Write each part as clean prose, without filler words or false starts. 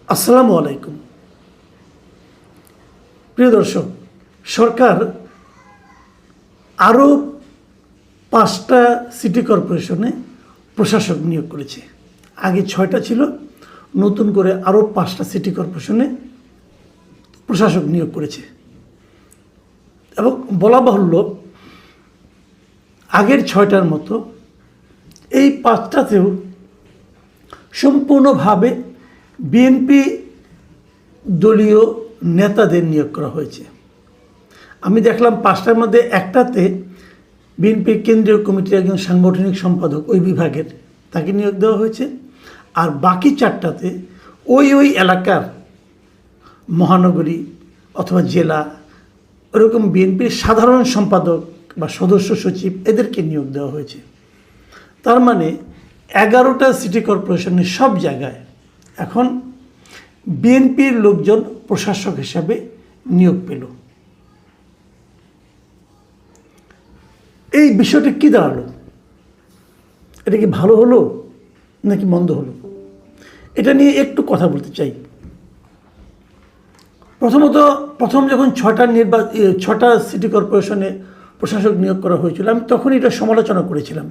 আসসালামু আলাইকুম। প্রিয় দর্শক, সরকার আরও 5টা সিটি কর্পোরেশনে প্রশাসক নিয়োগ করেছে। আগে 6টা ছিল, নতুন করে আরও 5টা সিটি কর্পোরেশনে প্রশাসক নিয়োগ করেছে। এবং বলা বাহুল্য, আগের 6টার মতো এই 5টাতেও সম্পূর্ণভাবে বিএনপি দলীয় নেতাদের নিয়োগ করা হয়েছে। আমি দেখলাম 5টার মধ্যে একটাতে বিএনপির কেন্দ্রীয় কমিটির একজন সাংগঠনিক সম্পাদক ওই বিভাগের, তাকে নিয়োগ দেওয়া হয়েছে। আর বাকি 4টাতে ওই এলাকার মহানগরী অথবা জেলা ওরকম বিএনপির সাধারণ সম্পাদক বা সদস্য সচিব এদেরকে নিয়োগ দেওয়া হয়েছে। তার মানে 11টা সিটি কর্পোরেশনের সব জায়গায় এখন বিএনপির লোকজন প্রশাসক হিসাবে নিয়োগ পেল। এই বিষয়টা কী দাঁড়ালো? এটা কি ভালো হলো নাকি মন্দ হলো? এটা নিয়ে একটু কথা বলতে চাই। প্রথম যখন 6টা সিটি কর্পোরেশনে প্রশাসক নিয়োগ করা হয়েছিল, আমি তখন এটা সমালোচনা করেছিলাম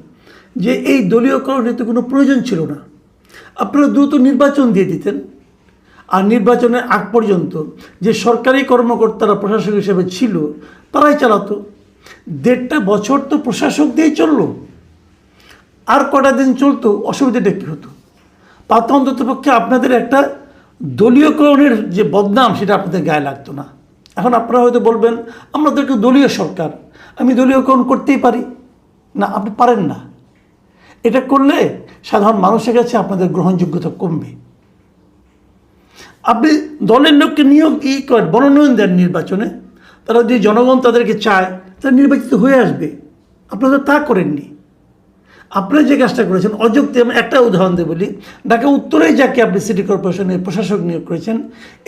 যে এই দলীয়করণের তো কোনো প্রয়োজন ছিল না। আপনারা দ্রুত নির্বাচন দিয়ে দিতেন, আর নির্বাচনের আগ পর্যন্ত যে সরকারি কর্মকর্তারা প্রশাসক হিসেবে ছিল তারাই চালাতো। 1.5 বছর তো প্রশাসক দিয়েই চললো, আর কটা দিন চলতো অসুবিধাটা কী হতো? তাতে অন্ততপক্ষে আপনাদের একটা দলীয়করণের যে বদনাম সেটা আপনাদের গায়ে লাগতো না। এখন আপনারা হয়তো বলবেন, আমরা তো একটু দলীয় সরকার, আমি দলীয়করণ করতেই পারি না। আপনি পারেন না। এটা করলে সাধারণ মানুষের কাছে আপনাদের গ্রহণযোগ্যতা কমবে। আপনি দলের লোককে মনোনয়ন দেন নির্বাচনে, তারা যদি জনগণ তাদেরকে চায় তারা নির্বাচিত হয়ে আসবে। আপনারা তা করেননি। আপনারা যে কাজটা করেছেন অযৌক্তিক। আমি একটা উদাহরণ দিয়ে বলি, ঢাকা উত্তরে যাকে আপনি সিটি কর্পোরেশনের প্রশাসক নিয়োগ করেছেন,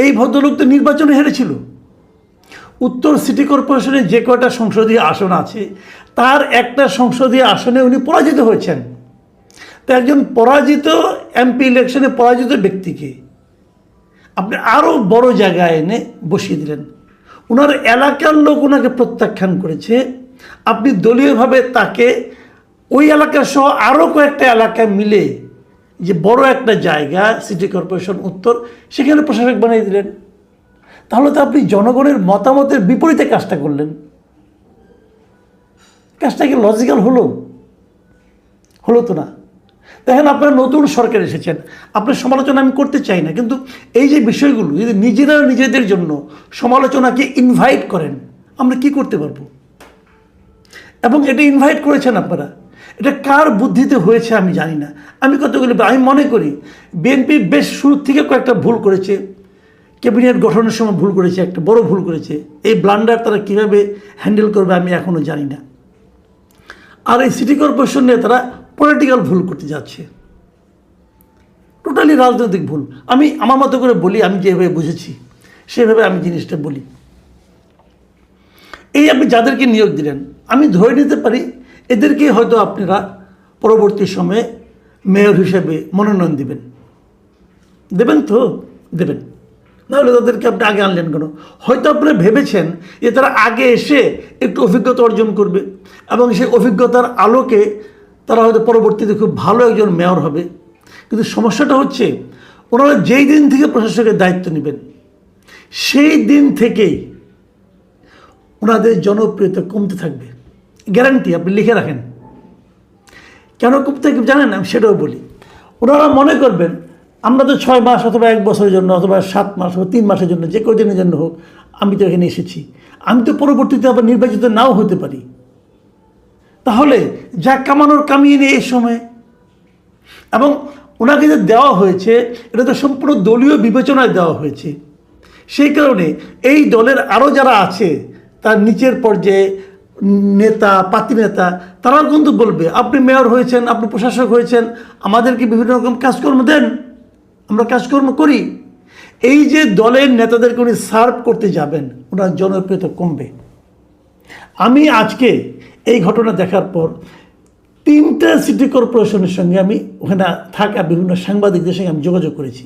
এই ভদ্রলোক তো নির্বাচনে হেরেছিল। উত্তর সিটি কর্পোরেশনের যে কয়টা সংসদীয় আসন আছে তার একটা সংসদীয় আসনে উনি পরাজিত হয়েছেন। তো একজন পরাজিত এমপি ইলেকশনে পরাজিত ব্যক্তিকে আপনি আরও বড় জায়গায় এনে বসিয়ে দিলেন। ওনার এলাকার লোক ওনাকে প্রত্যাখ্যান করেছে, আপনি দলীয়ভাবে তাকে ওই এলাকা সহ আরও কয়েকটা এলাকায় মিলে যে বড় একটা জায়গা সিটি কর্পোরেশন উত্তর, সেখানে প্রশাসক বানিয়ে দিলেন। তাহলে তো আপনি জনগণের মতামতের বিপরীতে কাজটা করলেন। কাজটা কি লজিক্যাল হলো? হলো তো না। দেখেন, আপনারা নতুন সরকার এসেছেন, আপনার সমালোচনা আমি করতে চাই না, কিন্তু এই যে বিষয়গুলো যদি নিজেরা নিজেদের জন্য সমালোচনাকে ইনভাইট করেন, আমরা কি করতে পারবো? এবং এটা ইনভাইট করেছেন আপনারা, এটা কার বুদ্ধিতে হয়েছে আমি জানি না। আমি মনে করি বিএনপি বেশ শুরু থেকে কয়েকটা ভুল করেছে। ক্যাবিনেট গঠনের সময় ভুল করেছে, একটা বড় ভুল করেছে। এই ব্লান্ডার তারা কীভাবে হ্যান্ডেল করবে আমি এখনও জানি না। আর এই সিটি কর্পোরেশন নিয়ে তারা পলিটিক্যাল ভুল করতে যাচ্ছে, টোটালি রাজনৈতিক ভুল। আমি আমার মতো করে বলি, আমি যেভাবে বুঝেছি সেভাবে আমি জিনিসটা বলি। এই আপনি যাদেরকে নিয়োগ দিলেন, আমি ধরে নিতে পারি এদেরকে হয়তো আপনারা পরবর্তী সময়ে মেয়র হিসেবে মনোনয়ন দেবেন তো দেবেন, নাহলে তাদেরকে আপনি আগে আনলেন কেন? হয়তো আপনারা ভেবেছেন যে তারা আগে এসে একটু অভিজ্ঞতা অর্জন করবে এবং সেই অভিজ্ঞতার আলোকে তারা হয়তো পরবর্তীতে খুব ভালো একজন মেয়র হবে। কিন্তু সমস্যাটা হচ্ছে, ওনারা যেই দিন থেকে প্রশাসকের দায়িত্ব নেবেন সেই দিন থেকেই ওনাদের জনপ্রিয়তা কমতে থাকবে। গ্যারান্টি আপনি লিখে রাখেন। কেন কমতে থাকবে জানেন? আমি সেটাও বলি। ওনারা মনে করবেন আমরা তো 6 মাস অথবা 1 বছরের জন্য অথবা 7 মাস অথবা 3 মাসের জন্য, যে কদিনের জন্য হোক, আমি তো এখানে এসেছি, আমি তো পরবর্তীতে আবার নির্বাচিত নাও হতে পারি। তাহলে যা কামানোর কামিয়ে নিয়ে এই সময়। এবং ওনাকে যে দেওয়া হয়েছে এটা তো সম্পূর্ণ দলীয় বিবেচনায় দেওয়া হয়েছে। সেই কারণে এই দলের আরও যারা আছে তার নিচের পর্যায়ে নেতা, পাতি নেতা, তারাও কিন্তু বলবে আপনি মেয়র হয়েছেন, আপনি প্রশাসক হয়েছেন, আমাদেরকে বিভিন্ন রকম কাজকর্ম দেন, আমরা কাজকর্ম করি। এই যে দলের নেতাদেরকে উনি সার্ভ করতে যাবেন, ওনার জনপ্রিয়তা কমবে। আমি আজকে এই ঘটনা দেখার পর 3টা সিটি কর্পোরেশনের সঙ্গে আমি ওখানে থাকা বিভিন্ন সাংবাদিকদের সঙ্গে আমি যোগাযোগ করেছি।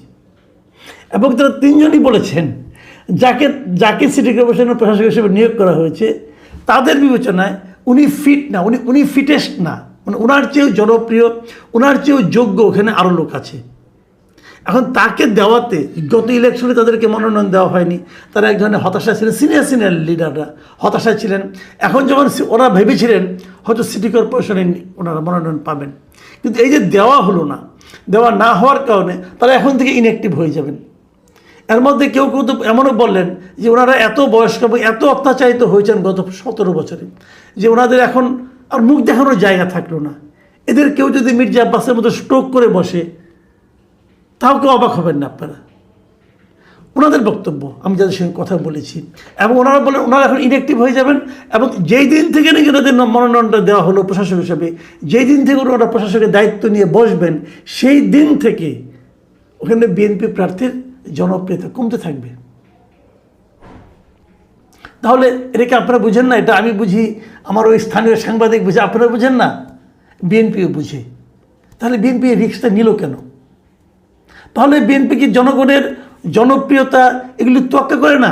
এবং তারা তিনজনই বলেছেন যাকে যাকে সিটি কর্পোরেশনের প্রশাসক হিসেবে নিয়োগ করা হয়েছে তাদের বিবেচনায় উনি ফিট না, উনি ফিটেস্ট না, মানে ওনার চেয়েও জনপ্রিয়, ওনার চেয়েও যোগ্য ওখানে আরও লোক আছে। এখন তাকে দেওয়াতে গত ইলেকশনে তাদেরকে মনোনয়ন দেওয়া হয়নি, তারা এক ধরনের হতাশা ছিলেন, সিনিয়র লিডাররা হতাশায় ছিলেন। এখন যখন ওরা ভেবেছিলেন হয়তো সিটি কর্পোরেশনে ওনারা মনোনয়ন পাবেন, কিন্তু এই যে দেওয়া হলো না, দেওয়া না হওয়ার কারণে তারা এখন থেকে ইনঅ্যাক্টিভ হয়ে যাবেন। এর মধ্যে কেউ কেউ তো এমনও বললেন যে ওনারা এত বয়স্ক এবং এত অত্যাচারিত হয়েছেন গত 17 বছরে যে ওনাদের এখন আর মুখ দেখানোর জায়গা থাকলো না। এদের কেউ যদি মির্জা আব্বাসের মতো স্ট্রোক করে বসে তাও কেউ অবাক হবেন না আপনারা। ওনাদের বক্তব্য আমি যাদের সঙ্গে কথা বলেছি, এবং ওনারা বলেন ওনারা এখন ইনঅ্যাক্টিভ হয়ে যাবেন, এবং যেই দিন থেকে নাকি ওনাদের মনোনয়নটা দেওয়া হলো প্রশাসক হিসেবে, যেই দিন থেকে ওনারা প্রশাসকের দায়িত্ব নিয়ে বসবেন সেই দিন থেকে ওখানে বিএনপি প্রার্থীর জনপ্রিয়তা কমতে থাকবে। তাহলে এটাকে আপনারা বুঝেন না? এটা আমি বুঝি, আমার ওই স্থানীয় সাংবাদিক বুঝে, আপনারা বুঝেন না? বিএনপিও বুঝে। তাহলে বিএনপি রিস্কটা নিল কেন? তাহলে বিএনপি কি জনগণের জনপ্রিয়তা এগুলি তোয়াক্কা করে না?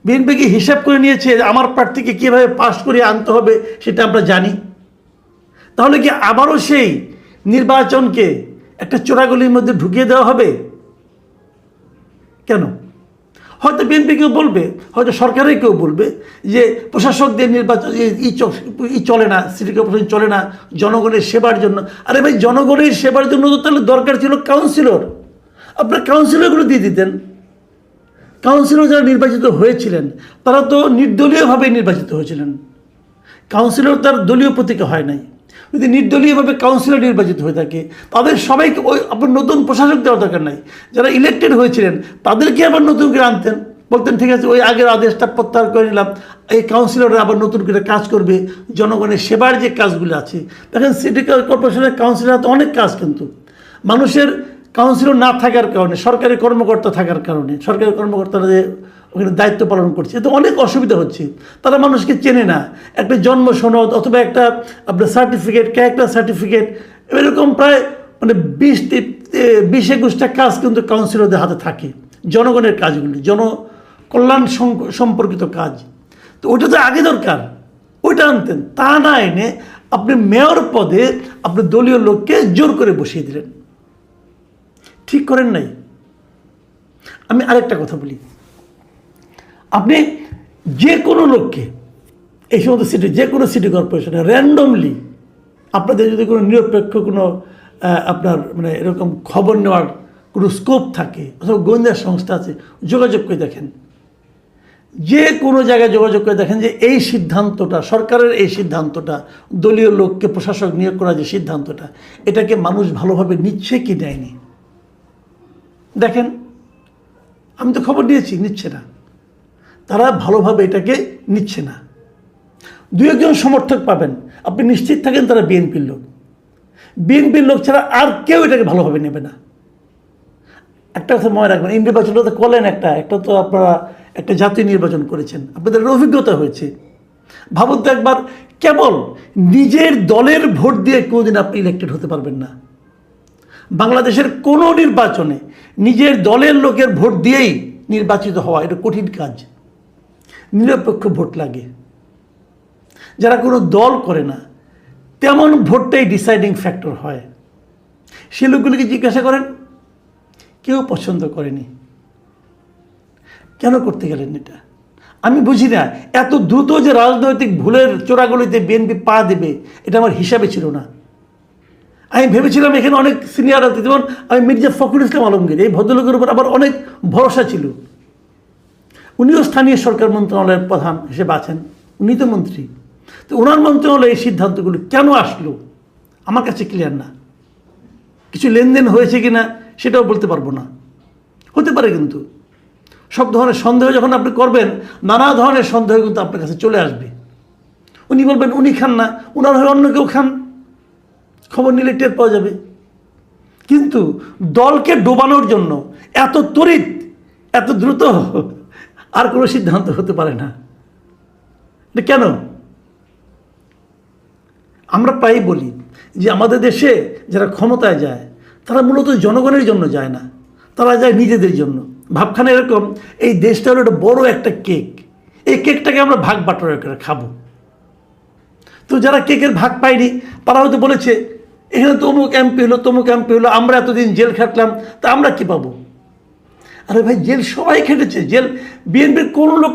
বিএনপি কি হিসাব করে নিয়েছে আমার প্রার্থীকে কীভাবে পাশ করে আনতে হবে সেটা আমরা জানি? তাহলে কি আবারও সেই নির্বাচনকে একটা চোরাগলির মধ্যে ঢুকিয়ে দেওয়া হবে? কেন? হয়তো বিএনপি কেউ বলবে, হয়তো সরকারের কেউ বলবে যে প্রশাসকদের নির্বাচন চলে না, সিটি কর্পোরেশন চলে না জনগণের সেবার জন্য। আরে ভাই, জনগণের সেবার জন্য তো তাহলে দরকার ছিল কাউন্সিলর। আপনার কাউন্সিলরগুলো দিয়ে দিতেন। কাউন্সিলর যারা নির্বাচিত হয়েছিলেন তারা তো নির্দলীয়ভাবে নির্বাচিত হয়েছিলেন। কাউন্সিলর তার দলীয় প্রতীকে হয় নাই। যদি নির্দলীয়ভাবে কাউন্সিলর নির্বাচিত হয়ে থাকে তাদের সবাইকে ওই আপনার নতুন প্রশাসক দেওয়ার দরকার নাই। যারা ইলেক্টেড হয়েছিলেন তাদেরকে আবার নতুন করে আনতেন, বলতেন ঠিক আছে ওই আগের আদেশটা প্রত্যাহার করে নিলাম, এই কাউন্সিলররা আবার নতুন করে কাজ করবে, জনগণের সেবার যে কাজগুলো আছে। দেখেন সিটি কর্পোরেশনের কাউন্সিলর তো অনেক কাজ, কিন্তু মানুষের কাউন্সিলর না থাকার কারণে, সরকারি কর্মকর্তা থাকার কারণে, সরকারি কর্মকর্তারা যে ওখানে দায়িত্ব পালন করছে এতে অনেক অসুবিধা হচ্ছে। তারা মানুষকে চেনে না। একটা জন্ম সনদ অথবা একটা আপনার সার্টিফিকেট, ক্যারেক্টার সার্টিফিকেট, এরকম প্রায় মানে 20-21টা কাজ কিন্তু কাউন্সিলরদের হাতে থাকে, জনগণের কাজগুলি, জনকল্যাণ সম্পর্কিত কাজ। তো ওইটা তো আগে দরকার, ওইটা আনতেন। তা না এনে আপনি মেয়র পদে আপনি দলীয় লোককে জোর করে বসিয়ে দিলেন, ঠিক করেন নাই। আমি আরেকটা কথা বলি, আপনি যে কোনো লোককে এই সমস্ত যে কোনো সিটি কর্পোরেশনে র্যান্ডমলি আপনাদের যদি কোনো নিরপেক্ষ কোনো আপনার মানে এরকম খবর নেওয়ার কোনো স্কোপ থাকে অথবা গোয়েন্দা সংস্থা আছে, যোগাযোগ করে দেখেন, যে কোনো জায়গায় যোগাযোগ করে দেখেন যে এই সিদ্ধান্তটা, সরকারের এই সিদ্ধান্তটা, দলীয় লোককে প্রশাসক নিয়োগ করার যে সিদ্ধান্তটা, এটাকে মানুষ ভালোভাবে নিচ্ছে কি নেয়নি দেখেন। আমি তো খবর দিয়েছি, নিচ্ছে না, তারা ভালোভাবে এটাকে নিচ্ছে না। 2-1 সমর্থক পাবেন, আপনি নিশ্চিত থাকেন তারা বিএনপির লোক। বিএনপির লোক ছাড়া আর কেউ এটাকে ভালোভাবে নেবে না। একটা কথা মনে রাখবেন, এই নির্বাচনটা তো করলেন একটা তো আপনারা একটা জাতীয় নির্বাচন করেছেন, আপনাদের অভিজ্ঞতা হয়েছে। ভাবুন তো একবার, কেবল নিজের দলের ভোট দিয়ে কোনোদিন আপনি ইলেক্টেড হতে পারবেন না। বাংলাদেশের কোনো নির্বাচনে নিজের দলের লোকের ভোট দিয়েই নির্বাচিত হওয়া এটা কঠিন কাজ। নিরপেক্ষ ভোট লাগে। যারা কোনো দল করে না তেমন ভোটটাই ডিসাইডিং ফ্যাক্টর হয়। সে লোকগুলিকে জিজ্ঞাসা করেন, কেউ পছন্দ করেনি। কেন করতে গেলেন এটা? আমি বুঝি না। এত দ্রুত যে রাজনৈতিক ভুলের চোরাগলিতে বিএনপি পা দেবে এটা আমার হিসাবে ছিল না। আমি ভেবেছিলাম এখানে অনেক সিনিয়র আছে, যেমন আমি মির্জা ফখরুল ইসলাম আলমগীর, এই ভদ্রলোকের উপর আবার অনেক ভরসা ছিল। উনিও স্থানীয় সরকার মন্ত্রণালয়ের প্রধান হিসেবে আছেন, উনি তো মন্ত্রী। তো ওনার মন্ত্রণালয়ে এই সিদ্ধান্তগুলো কেন আসলো আমার কাছে ক্লিয়ার না। কিছু লেনদেন হয়েছে কি না সেটাও বলতে পারবো না, হতে পারে। কিন্তু সব ধরনের সন্দেহ যখন আপনি করবেন, নানা ধরনের সন্দেহ কিন্তু আপনার কাছে চলে আসবে। উনি বলবেন উনি খান না, ওনার হয়ে অন্য কেউ খান, খবর নিলে টের পাওয়া যাবে। কিন্তু দলকে ডোবানোর জন্য এত তড়িৎ, এত দ্রুত আর কোনো সিদ্ধান্ত হতে পারে না। এটা কেন? আমরা প্রায়ই বলি যে আমাদের দেশে যারা ক্ষমতায় যায় তারা মূলত জনগণের জন্য যায় না, তারা যায় নিজেদের জন্য। ভাবখানা এরকম, এই দেশটা হলো একটা বড় একটা কেক, এই কেকটাকে আমরা ভাগ বাটোয়ারা করে খাবো। তো যারা কেকের ভাগ পায়নি তারা হয়তো বলেছে এখানে তো অমুক এমপি হলো, তমুক এমপি হলো, আমরা এতদিন জেল খাটলাম, তা আমরা কি পাবো? আরে ভাই, জেল সবাই খেটেছে, জেল বিএনপির কোন লোক